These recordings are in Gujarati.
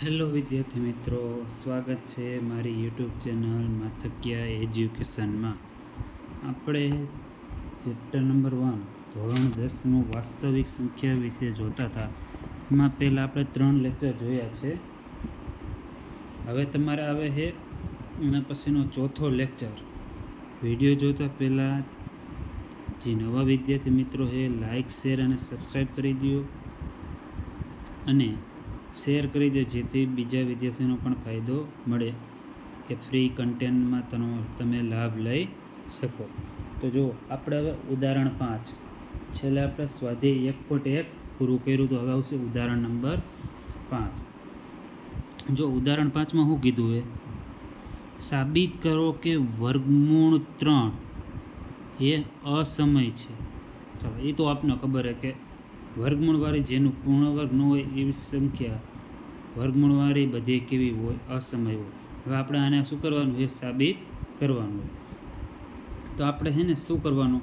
હેલો વિદ્યાર્થી મિત્રો, સ્વાગત છે મારી યુટ્યુબ ચેનલ માથકિયા એજ્યુકેશનમાં. આપણે ચેપ્ટર નંબર 1 ધોરણ 10નું વાસ્તવિક સંખ્યા વિશે જોતા હતા. એમાં પહેલાં આપણે 3 લેક્ચર જોયા છે. હવે તમારે આવે છે એના પછીનો ચોથો લેક્ચર. વિડીયો જોતા પહેલાં જે નવા વિદ્યાર્થી મિત્રો છે લાઇક, શેર અને સબસ્ક્રાઈબ કરી દો અને શેર કરી દો, જેથી બીજા વિદ્યાર્થીઓનો પણ ફાયદો મળે કે ફ્રી કન્ટેન્ટમાં તમે લાભ લઈ શકો. તો જો આપણે હવે ઉદાહરણ 5 છેલ્લે આપણે સ્વાધ્યાય 1.1 પૂરું કર્યું, તો હવે આવશે ઉદાહરણ નંબર 5. જો ઉદાહરણ 5માં શું કીધું છે, સાબિત કરો કે વર્ગમૂળ 3 એ અસમય છે. ચાલો, એ તો આપને ખબર છે કે વર્ગમૂળવાળી જેનું પૂર્ણ વર્ગ ન હોય એવી સંખ્યા વર્ગમૂળવાળી બધી કેવી હોય, અસમય હોય. હવે આપણે આને શું કરવાનું છે, સાબિત કરવાનું. તો આપણે છે ને શું કરવાનું,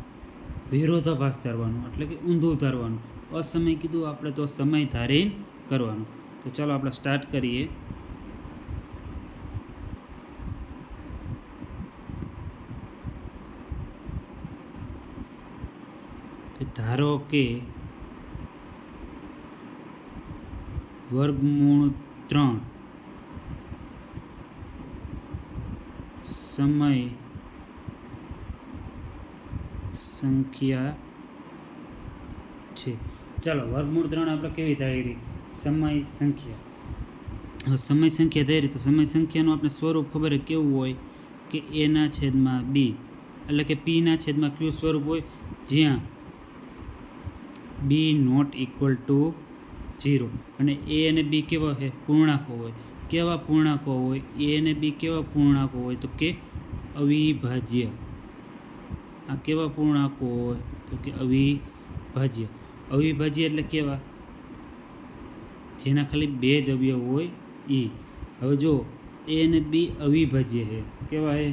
વિરોધાભાસ ધારવાનું, એટલે કે ઊંધું ધારવાનું. અસમય કીધું આપણે તો સમય ધારીને કરવાનું. તો ચાલો આપણે સ્ટાર્ટ કરીએ. ધારો કે વર્ગમૂળ 3 સમય સંખ્યા છે. ચાલો, વર્ગમૂળ 3 આપણે કેવી ધારી, સમય સંખ્યા. હવે સમય સંખ્યા ધારી તો સમય સંખ્યાનું આપણે સ્વરૂપ ખબર છે કેવું હોય કે એના છેદમાં બી, એટલે કે પીના છેદમાં ક્યુ સ્વરૂપ હોય, જ્યાં બી નોટ ઇક્વલ ટુ 0 અને એ અને બી કેવા છે, પૂર્ણાંકો હોય. કેવા પૂર્ણાંકો હોય, એ અને બી કેવા પૂર્ણાંકો હોય, તો કે અવિભાજ્ય. આ કેવા પૂર્ણાંકો હોય, તો કે અવિભાજ્ય. અવિભાજ્ય એટલે કેવા, જેના ખાલી 2 જ અવયવ હોય એ. હવે જો એ અને બી અવિભાજ્ય છે, કેવા છે,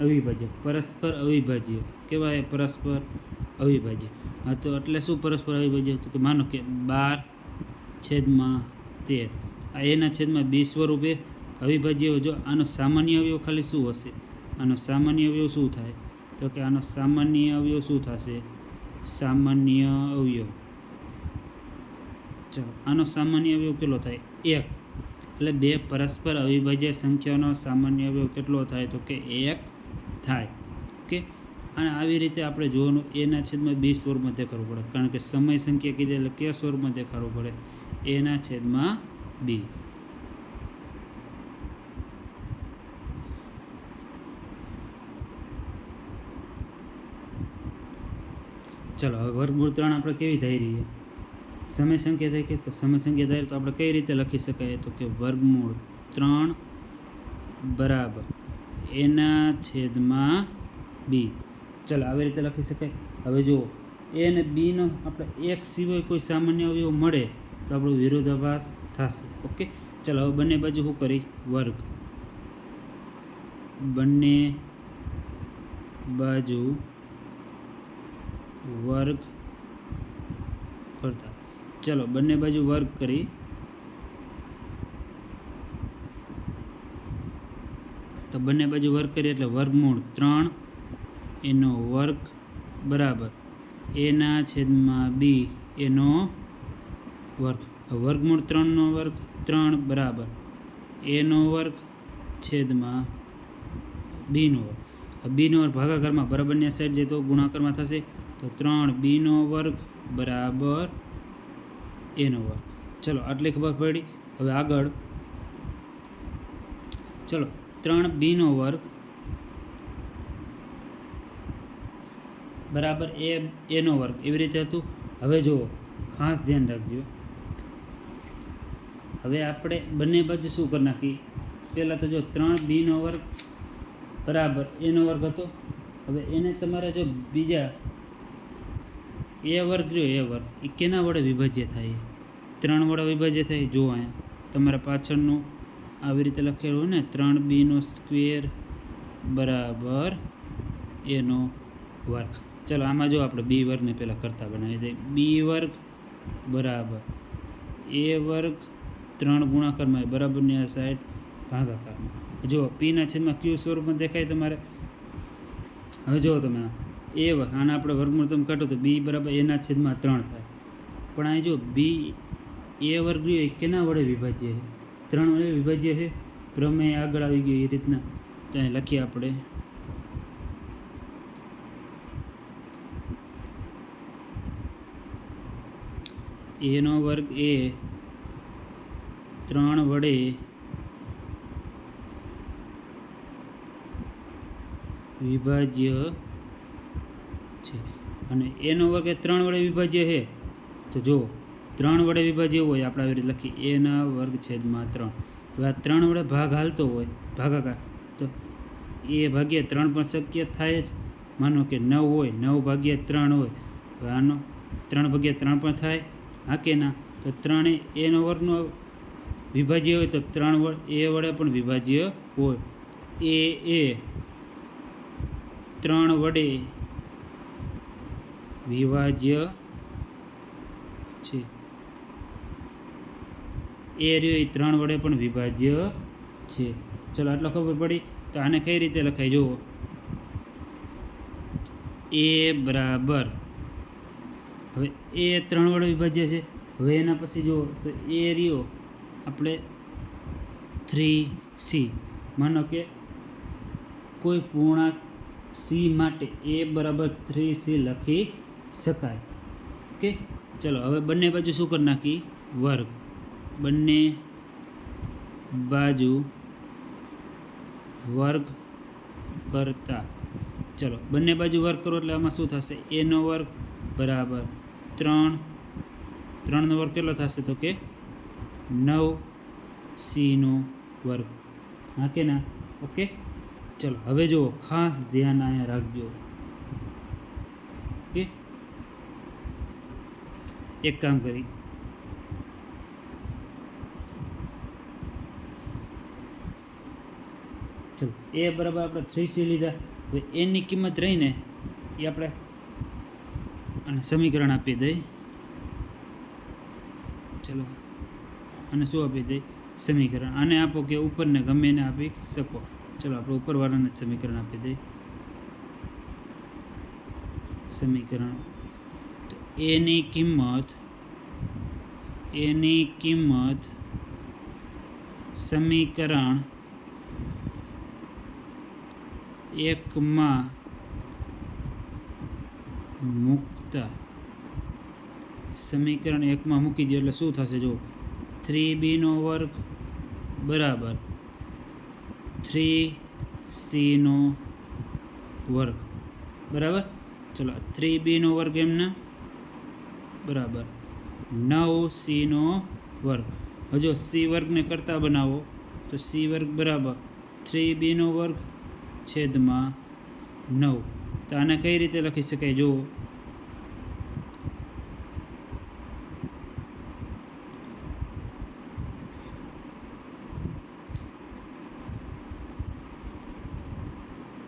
અવિભાજ્ય. પરસ્પર અવિભાજ્ય, કેવા છે, પરસ્પર અવિભાજ્ય. હા, તો એટલે શું પરસ્પર અવિભાજ્ય, તો કે માનો કે 12/13 આ એના છેદમાં બી સ્વરૂપે અવિભાજ્ય. જો આનો સામાન્ય અવયવ ખાલી શું હશે, આનો સામાન્ય અવયવ શું થાય, તો કે આનો સામાન્ય અવયવ શું થશે, સામાન્ય અવયવ. ચાલો, આનો સામાન્ય અવયવ કેટલો થાય, 1. એટલે 2 પરસ્પર અવિભાજ્ય સંખ્યાનો સામાન્ય અવયવ કેટલો થાય, તો કે 1 થાય. ઓકે, અને આવી રીતે આપણે જોવાનું એના છેદમાં બી સ્વરૂપમાં દેખાડવું પડે, કારણ કે સમય સંખ્યા કીધી એટલે કયા સ્વરૂપમાં દેખાડવું પડે, એના છેદમાં બી. ચાલો, હવે વર્ગમૂળ 3 આપણે કેવી ધારી છે, સમય સંખ્યા થાય કે, તો સમય સંખ્યા ધારી તો આપણે કઈ રીતે લખી શકાય, તો કે વર્ગમૂળ 3 બરાબર એના છેદમાં બી. ચાલો, આવી રીતે લખી શકાય. હવે જો એ અને બીનો આપણે 1 સિવાય કોઈ સામાન્ય અવયવ મળે તો આપણો વિરોધાભાસ થશે. ઓકે, ચાલો, હવે બંને બાજુ શું કરી, વર્ગ. બંને બાજુ વર્ગ કરતા. ચલો, બંને બાજુ વર્ગ કરી. તો બંને બાજુ વર્ગ કરીએ એટલે વર્ગમૂળ 3 એનો વર્ગ બરાબર એના છેદમાં બી એનો વર્ગ. વર્ગમૂળ 3નો વર્ગ 3 બરાબર એનો વર્ગ છેદમાં બીનો વર્ગ. બીનો વર્ગ ભાગાકારમાં બરાબરની સાઈડ જાય તો ગુણાકારમાં થશે, તો 3b નો વર્ગ બરાબર એનો વર્ગ. ચલો, આટલી ખબર પડી. હવે આગળ ચલો, 3b નો વર્ગ બરાબર એનો વર્ગ, એવી રીતે હતું. હવે જુઓ, ખાસ ધ્યાન રાખજો. હવે આપણે બંને બાજુ શું કરી નાખી, પહેલાં તો જો 3b નો વર્ગ બરાબર એનો વર્ગ હતો. હવે એને તમારે જો બીજા એ વર્ગ, જો એ વર્ગ એ કેના વડે વિભાજ્ય થાય, 3 વડે વિભાજ્ય થાય. જો અહીંયા તમારા પાછળનું આવી રીતે લખેલું ને, 3b નો સ્ક્વેર બરાબર એનો વર્ગ. ચાલો, આમાં જો આપણે બી વર્ગને પહેલાં કરતા બનાવી દઈએ. બી વર્ગ બરાબર એ વર્ગ 3 ગુણાકારમાં બરાબરની આ સાઈડ ભાગાકારમાં. જો પીના છેદમાં ક્યુ સ્વરૂપમાં દેખાય તમારે. હવે જુઓ તમે એ આના આપણે વર્ગમૂળ તમે કાઢો તો બી બરાબર એના છેદમાં 3 થાય. પણ અહીં જો બી એ વર્ગ રહ્યો એ કેના વડે વિભાજ્ય છે? 3 વડે વિભાજ્ય છે. પ્રમેય આગળ આવી ગયો એ રીતના તો અહીં લખીએ આપણે એનો વર્ગ એ 3 વડે વિભાજ્ય છે અને એનો વર્ગ એ 3 વડે વિભાજ્ય છે. તો જો 3 વડે વિભાજ્ય હોય આપણે આવી રીતે લખીએ એના વર્ગ છેદમાં 3. હવે આ 3 વડે ભાગ હાલતો હોય ભાગાકાર તો એ ભાગ્યા 3 પણ શક્ય થાય જ. માનો કે 9 હોય 9 ભાગ્યા 3 હોય હવે આનો 3 ભાગ્યા 3 પણ થાય. હા કે ના? તો 3 એનો વર્ગનો વિભાજ્ય હોય તો 3 એ વડે પણ વિભાજ્ય હોય. એ 3 વડે વિભાજ્ય છે. એ રહ્યો એ 3 વડે પણ વિભાજ્ય છે. ચલો આટલો ખબર પડી. તો આને કઈ રીતે લખાય જુઓ. એ બરાબર હવે એ 3 વડે વિભાજ્ય છે. હવે એના પછી જુઓ તો એ રહ્યો આપણે 3c. માનો કે કોઈ પૂર્ણાંક સી માટે એ બરાબર 3c લખી શકાય. ઓકે ચલો હવે બંને બાજુ શું કરી નાખી? વર્ગ. બંને બાજુ વર્ગ કરતા ચલો બંને બાજુ વર્ગ કરો એટલે આમાં શું થશે? એનો વર્ગ બરાબર 3. 3નો વર્ગ કેટલો થશે? તો કે 9c નો વર્ગ. હા કે ના? ઓકે ચલો હવે જુઓ ખાસ ધ્યાન અહીંયા રાખજો. ઓકે એક કામ કરી ચલો એ બરાબર આપણે 3c લીધા. હવે એની કિંમત રહીને એ આપણે અને સમીકરણ આપી દઈ. ચલો અને શું આપી દઈ? સમીકરણ. આને આપો કે ઉપરને ગમે એને આપી શકો. ચલો આપણે ઉપરવાળાને જ સમીકરણ આપી દઈએ. સમીકરણ તો એની કિંમત સમીકરણ 1માં મૂકતા સમીકરણ 1માં મૂકી દો એટલે શું થશે? જો 3b નો વર્ગ બરાબર 3c નો વર્ગ બરાબર. ચલો 3b નો વર્ગ એમના બરાબર 9c નો વર્ગ. હજો c વર્ગને કરતા બનાવો તો c વર્ગ બરાબર 3b નો વર્ગ છેદમાં 9. તો આને કઈ રીતે લખી શકાય? જુઓ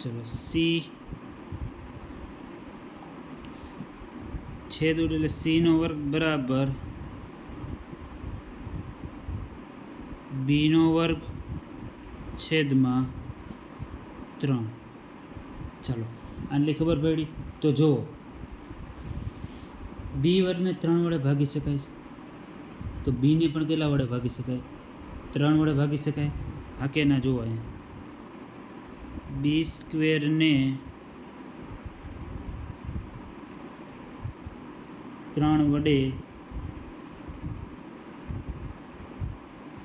ચલો c છેદ એટલે c નો વર્ગ બરાબર b નો વર્ગ છેદમાં 3. ચાલો આટલી ખબર પડી. તો જુઓ બી વર્ગને 3 વડે ભાગી શકાય છે તો બીને પણ કેટલા વડે ભાગી શકાય? 3 વડે ભાગી શકાય. હા કે ના? જુઓ અહીંયા b² ને 3 વડે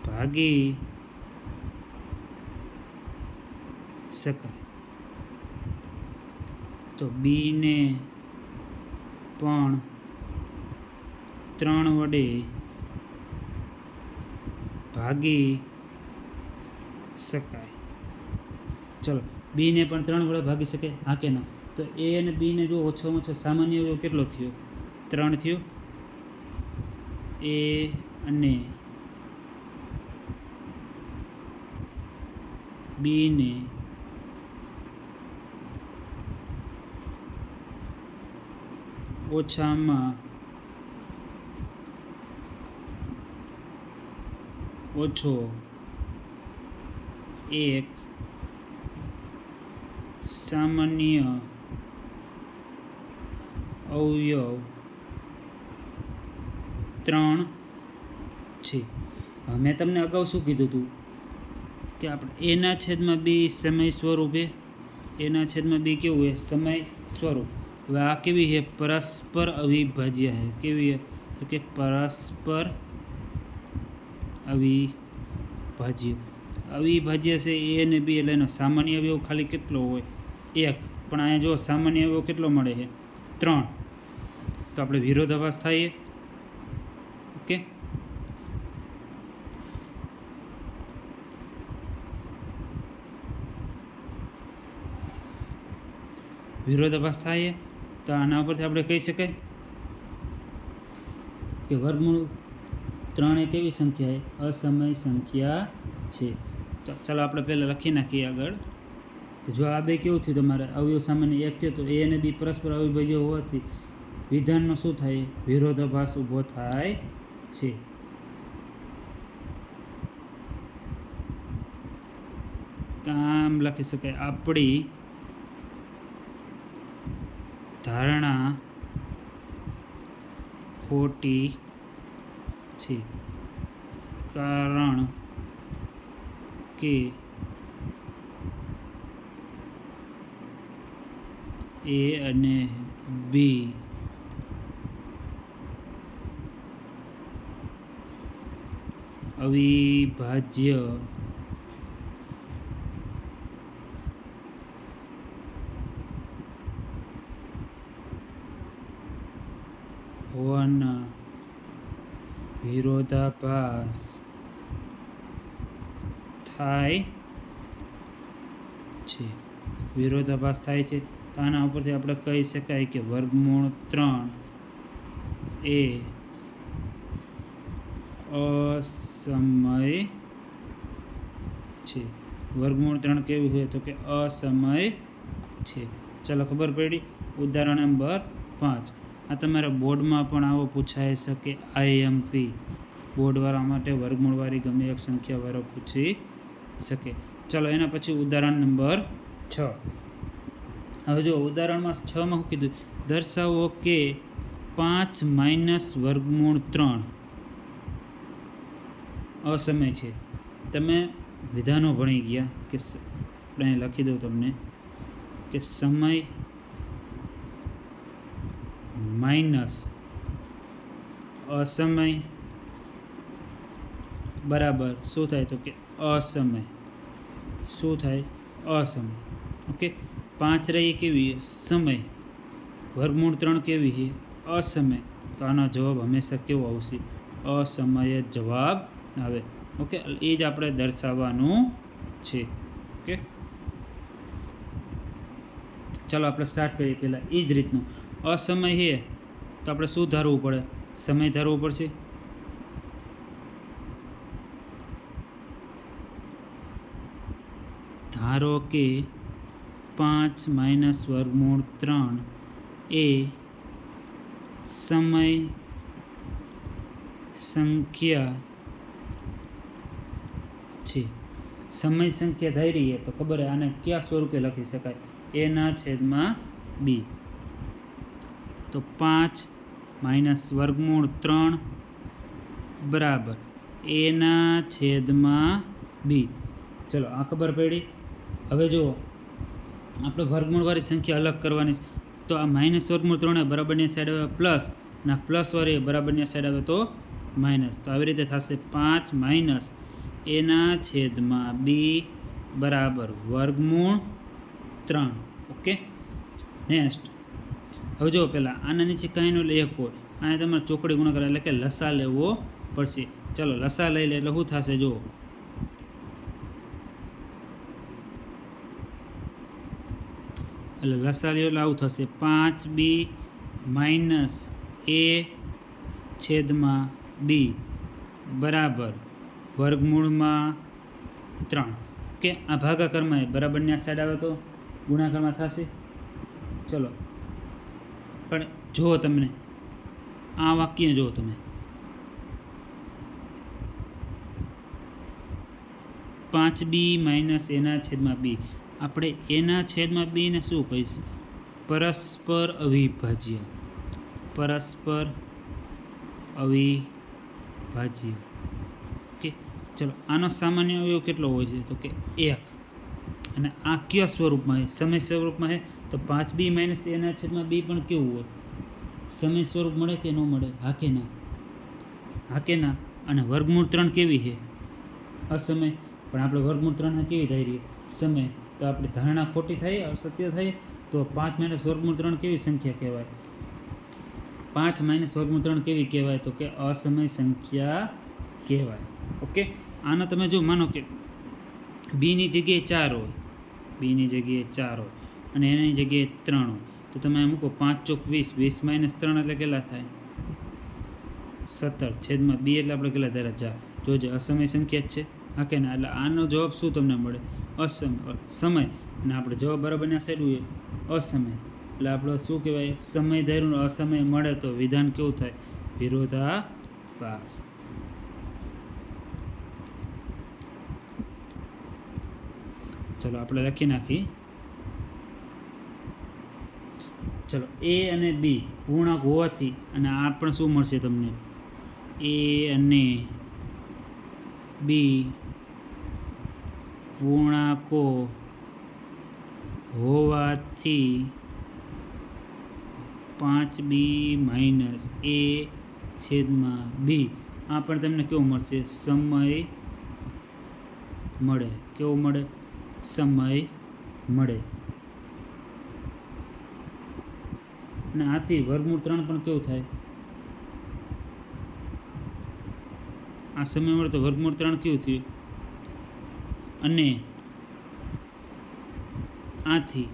ભાગી શકાય તો બીને પણ 3 વડે ભાગી શકાય. ચલો બીને પણ 3 વડે ભાગી શકાય. હા કે ના? તો એ અને બીને જો ઓછામાં ઓછો સામાન્ય અવયવ કેટલો થયો? 3 થયો. એ અને બીને ઓછામાં ઓછો 1 સામાન્ય અવયવ 3 છે. મેં તમને અગાઉ શું કીધું હતું કે આપણે એના છેદમાં બી સમય સ્વરૂપે એના છેદમાં બી કેવું છે સમય સ્વરૂપ. હવે આ કેવી છે પરસ્પર અવિભાજ્ય છે. કેવી છે તો કે પરસ્પર અવિભાજ્ય છે એ અને બી એટલે એનો સામાન્ય અવયવ ખાલી કેટલો હોય 1, પણ અહીંયા જો સામાન્ય અવયવ કેટલો મળે છે 3, તો આપણે વિરોધાભાસ થાય. ઓકે, વિરોધાભાસ થાય તો આના ઉપરથી આપણે કહી શકાય કે વર્ગમૂળ 3 એ કેવી સંખ્યા છે અસમય સંખ્યા છે. તો ચાલો આપણે પહેલાં લખી નાખીએ આગળ. જો આ બે કેવું થયું તમારે અવયવ સામાન્ય 1 થયો તો એ અને બી પરસ્પર અવિભાજ્ય હોવાથી વિધાનનો શું થાય વિરોધાભાસ ઊભો થાય છે. આમ લખી શકાય આપણી ધારણા ખોટી છે, કારણ કે એ અને બી અવિભાજ્ય હોવાના વિરોધાભાસ થાય છે. વિરોધાભાસ થાય છે તો આના ઉપરથી આપણે કહી શકાય કે વર્ગમૂળ 3 એ અસમય છે. વર્ગમૂળ 3 કેવું હોય તો કે અસમય છે. ચાલો ખબર પડી. ઉદાહરણ નંબર 5. આ તમારા બોર્ડમાં પણ આવો પૂછાઈ શકે. IMP બોર્ડવાળા માટે વર્ગમૂળવાળી ગમે એક સંખ્યાવાળો પૂછી શકે. ચાલો એના પછી ઉદાહરણ નંબર 6. હવે જો ઉદાહરણમાં 6માં શું કીધું દર્શાવો કે 5 માઇનસ વર્ગમૂળ 3 અસમય છે. તમે વિધાનો ભણી ગયા કે આપણે લખી દઉં તમને કે સમય માઇનસ અસમય બરાબર શું થાય તો કે અસમય. શું થાય અસમય. ઓકે, 5 રહી કેવી સમય, વર્ગમૂળ 3 કેવી છે અસમય. તો આનો જવાબ હંમેશા કેવો આવશે અસમય જવાબ આવે. ઓકે, એ જ આપણે દર્શાવવાનું છે. ઓકે, ચાલો આપણે સ્ટાર્ટ કરીએ. પહેલાં એ જ રીતનું અસમય છે તો આપણે શું ધારવું પડે સમય ધારવું પડશે. ધારો કે 5 માઇનસ વર્ગમૂળ 3 એ સમય સંખ્યા છે. સમય સંખ્યા ધારી તો ખબર આને કયા સ્વરૂપે લખી શકાય એના છેદમાં બી. તો 5 માઇનસ વર્ગમૂળ 3 બરાબર એના છેદમાં બી. ચલો આ ખબર પડી. હવે જુઓ આપણે વર્ગમૂળવાળી સંખ્યા અલગ કરવાની છે. તો આ માઇનસ વર્ગમૂળ 3 બરાબરની સાઈડ આવે પ્લસ અને પ્લસવાળી બરાબરની સાઈડ આવે તો માઇનસ. તો આવી રીતે થશે 5 માઇનસ એના છેદમાં બી બરાબર વર્ગમૂળ 3. Okay, next. હવે જો પહેલાં આના નીચે કાંઈનો એટલે 1 હોય. આને તમારે ચોકડી ગુણાકાર એટલે કે લસા લેવો પડશે. ચલો લસા લઈ લે એટલે શું થશે જુઓ એટલે લસા લ્યો એટલે આવું થશે 5b માઇનસ a છેદમાં બી બરાબર વર્ગમૂળમાં 3. કે આ ભાગાકારમાં બરાબરની આ સાઈડ આવે તો ગુણાકારમાં થશે. ચલો પણ જુઓ તમને આ વાક્ય જુઓ તમે 5b માઇનસ એના છેદમાં બી. આપણે એના છેદમાં બીને શું કહીશું? પરસ્પર અવિભાજ્ય. પરસ્પર અવિભાજ્ય. ઓકે, ચલો આનો સામાન્ય અવયવ કેટલો હોય છે? તો કે 1. અને આ કયા સ્વરૂપમાં છે? સમય સ્વરૂપમાં છે. તો 5b માઇનસ એના છેદમાં બી પણ કેવું હોય? સમય સ્વરૂપ મળે કે ન મળે? હા કે ના? હા કે ના? અને વર્ગમૂળ 3 કેવી છે? અસમય. પણ આપણે વર્ગમૂળ 3 કેવી થઈ રહી? સમય. તો આપણે ધારણા ખોટી થાય, અસત્ય થાય. તો 5 માઇનસ વર્ગમૂળ 3 કેવી સંખ્યા કહેવાય? 5 માઇનસ વર્ગમૂળ 3 કેવી કહેવાય? તો કે અસમય સંખ્યા કહેવાય. ઓકે, આનો તમે જો માનો કે બીની જગ્યાએ 4 હોય, બીની જગ્યાએ 4 હોય અને એની જગ્યાએ 3 હોય, તો તમે મૂકો 5 ચોક 20, 20 માઇનસ 3 એટલે કેટલા થાય? 17 છેદમાં બી એટલે આપણે કેટલા ધારા? 4. જોજો અસમય સંખ્યા જ છે. હા કે ના? એટલે આનો જવાબ શું તમને મળે? અસમય. સમય. અને આપણે જવાબ બરાબરની સાઈડ હોય અસમય. એટલે આપણે શું કહેવાય? સમય ધાર્યું અસમય મળે તો વિધાન કેવું થાય? વિરોધાભાસ. ચલો આપણે લખી નાખી. ચલો એ અને બી પૂર્ણાંક હોવાથી અને આ પણ શું મળશે તમને? એ અને બી પૂર્ણાંકો હોવાથી 5b માઇનસ એ છેદમાં બી આ પણ તમને કેવું મળશે? સમય મળે. કેવું મળે? સમય મળે. અને આથી વર્ગમૂળ 3 પણ કેવું થાય? આ સમય મળે તો વર્ગમૂળ 3 કેવું થયું? અને આથી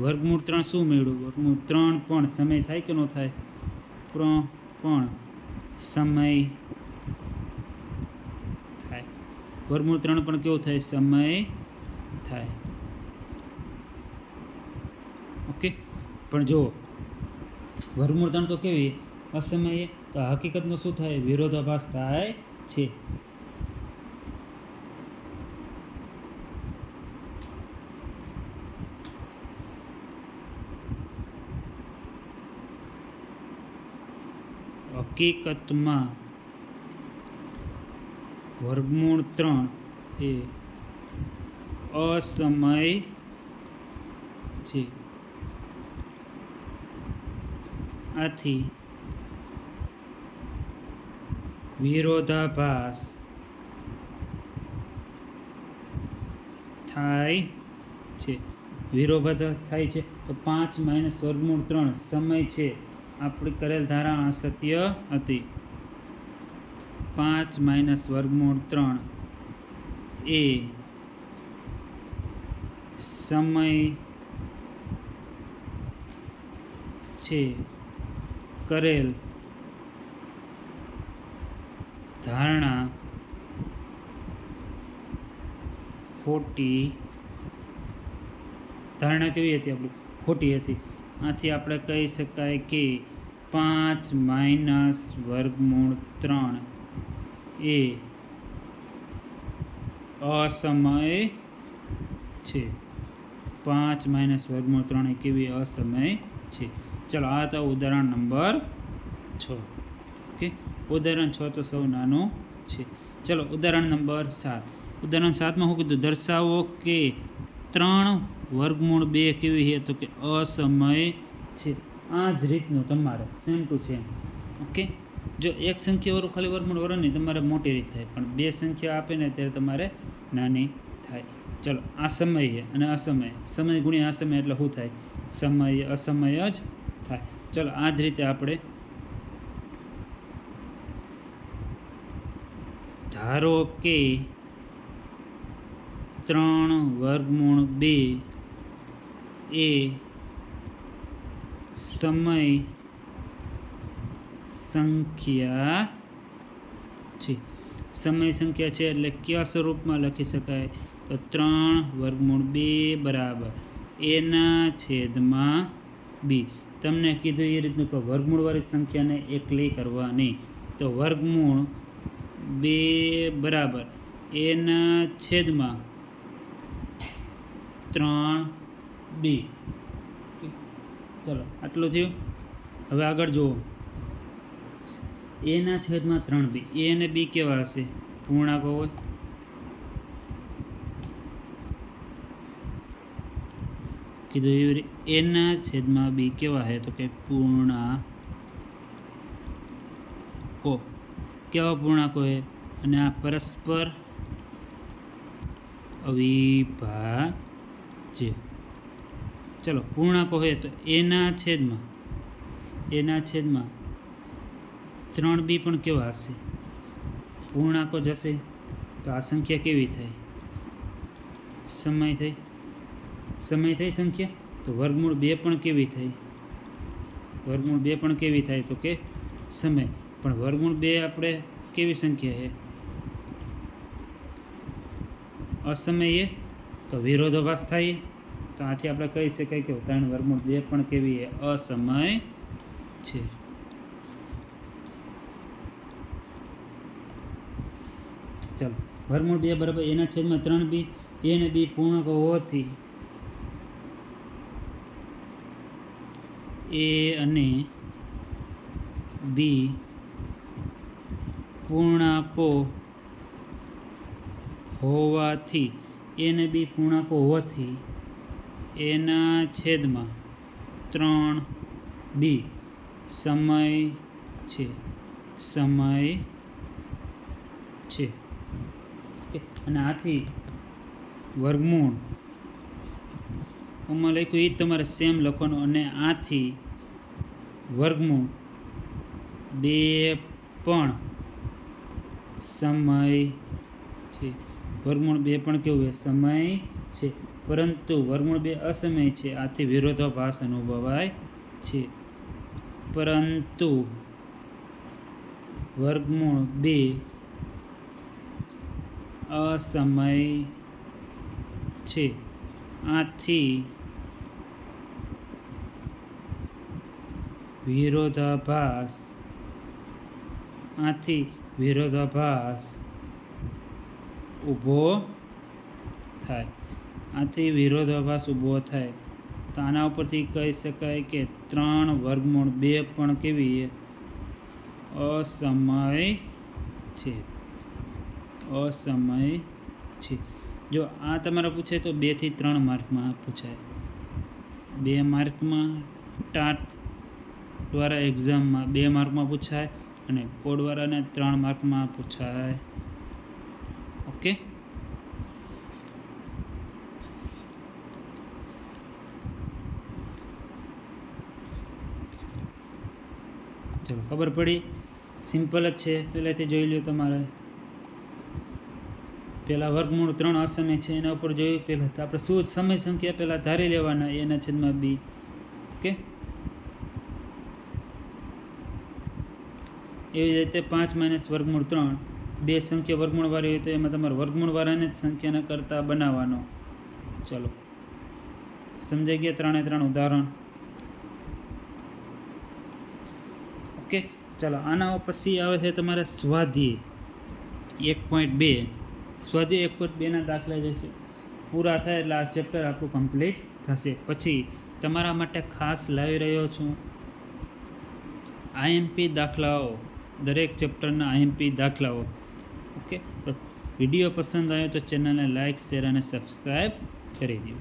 વર્ગમૂળ 3 શું મેળવ્યું? વર્ગમૂળ 3 પણ સમય થાય કે ન થાય? પણ સમય થાય. વર્ગમૂળ 3 પણ કેવું થાય? સમય થાય. ઓકે, પણ જો વર્ગમૂળ 3 તો કેવી? અસમયે. તો હકીકતનો શું થાય? વિરોધાભાસ થાય છે. હકીકતમાં વર્ગમૂળ 3 એ અસમય છે. આથી વિરોધાભાસ થાય છે. વિરોધાભાસ થાય છે. તો 5 માઇનસ વર્ગમૂળ 3 સમય છે. આપણી કરેલ ધારણા અસત્ય હતી. 5 માઇનસ વર્ગમૂળ 3 એ સમય છે. કરેલ ધારણા ખોટી. ધારણા કેવી હતી આપણી? ખોટી હતી. આથી આપણે કહી શકાય કે 5 માઇનસ વર્ગમૂળ 3 એ અસમય છે. 5 માઇનસ વર્ગમૂળ 3 એ કેવી? અસમય છે. ચલો આ તો ઉદાહરણ નંબર 6. ઓકે, ઉદાહરણ 6 તો સૌ નાનું છે. ચલો ઉદાહરણ નંબર 7. ઉદાહરણ 7માં શું કીધું? દર્શાવો કે 3 વર્ગમૂળ 2 કેવી છે? તો કે અસમય છે. આ જ રીતનું તમારે સેમ ટુ સેમ. ઓકે, જો એક સંખ્યાવાળું ખાલી વર્ગમૂળ વરણ નહીં, તમારે મોટી રીત થાય, પણ 2 સંખ્યા આપે ને ત્યારે તમારે નાની થાય. ચલો આ સમય છે અને અસમય. સમય ગુણ્યા અસમય એટલે શું થાય? સમય અસમય જ થાય. ચલો આ જ રીતે આપણે ધારો કે 3 વર્ગમૂળ 2 એ સમય સંખ્યા છે. સમય સંખ્યા છે એટલે કયા સ્વરૂપમાં લખી શકાય? તો 3 વર્ગમૂળ 2 બરાબર એના છેદમાં બી. તમને કીધું એ રીતનું કે વર્ગમૂળવાળી સંખ્યાને એકલી કરવાની. તો વર્ગમૂળ 2 બરાબર એના છેદમાં 3b. ચલો આટલું થયું. હવે આગળ જુઓ, એના છેદમાં 3b. એ અને બી કેવા હશે? પૂર્ણાંકો હોય. કીધું એવી રીતે એના છેદમાં બી કેવા છે? તો કે પૂર્ણાંકો. કેવા પૂર્ણાંકો છે? અને આ પરસ્પર અવિભાજ્ય. ચલો પૂર્ણાંકો હોય તો એના છેદમાં 3b પણ કેવા હશે? પૂર્ણાંકો જશે તો આ સંખ્યા કેવી થાય? સમય થઈ સંખ્યા. તો વર્ગમૂળ 2 પણ કેવી થાય? વર્ગમૂળ 2 પણ કેવી થાય? તો કે સમય. પણ વર્ગમૂળ 2 આપણે કેવી સંખ્યા છે? અસમયે. તો વિરોધાભાસ થાય. તો આથી આપણે કહી શકાય કે 3 વર્ગમૂળ 2 પણ કેવી છે? અસમય છે. ચાલો, વર્ગમૂળ 2 બરાબર એના છેદમાં 3b. એ અને બી પૂર્ણાંકો હોવાથી એ અને બી પૂર્ણાંકો હોવાથી એના છેદમાં 3b સમય છે. અને આથી વર્ગમૂળ આમાં લખ્યું એ જ તમારે સેમ લખવાનું. અને આથી વર્ગમૂળ 2 પણ સમય છે. વર્ગમૂળ 2 પણ કેવું છે? સમય છે. પરંતુ વર્ગમૂળ 2 અસમય છે. આથી વિરોધાભાસ અનુભવાય છે. પરંતુ વર્ગમૂળ 2 અસમય છે. આથી વિરોધાભાસ ઊભો થાય. તો આના ઉપરથી કહી શકાય કે 3 વર્ગમૂળ 2 પણ કેવી છે? અસમય છે. જો આ તમારે પૂછે તો 2 થી 3 માર્કમાં પૂછાય. 2 માર્કમાં ટાટ દ્વારા એક્ઝામમાં 2 માર્કમાં પૂછાય અને કોડવાળાને 3 માર્કમાં પૂછાય. ઓકે, ચલો ખબર પડી. સિમ્પલ જ છે. પહેલાંથી જોઈ લો. તમારે પહેલાં વર્ગમૂળ 3 અસમય છે એના ઉપર જોયું. પહેલાં તો આપણે શું સમય સંખ્યા પહેલાં ધારી લેવાના, એના છેદમાં બી. ઓકે, એવી રીતે 5 - વર્ગમૂળ 3. 2 સંખ્યા વર્ગમૂળવાળી હોય તો એમાં તમારે વર્ગમૂળવાળાને જ સંખ્યાના કરતા બનાવવાનો. ચલો સમજાઈ ગયા 3 એ 3 ઉદાહરણ. ઓકે, ચાલો આના પછી આવે છે તમારે સ્વાધ્યાય 1.2. સ્વાધ્યાય 1.2ના દાખલા જશે પૂરા થાય એટલે આ ચેપ્ટર આપણું કમ્પ્લીટ થશે. પછી તમારા માટે ખાસ લાવી રહ્યો છું આઈએમપી દાખલાઓ, દરેક ચેપ્ટરના આઈએમપી દાખલાઓ. ઓકે, તો વિડીયો પસંદ આવ્યો તો ચેનલને લાઇક, શેર અને સબસ્ક્રાઈબ કરી દો.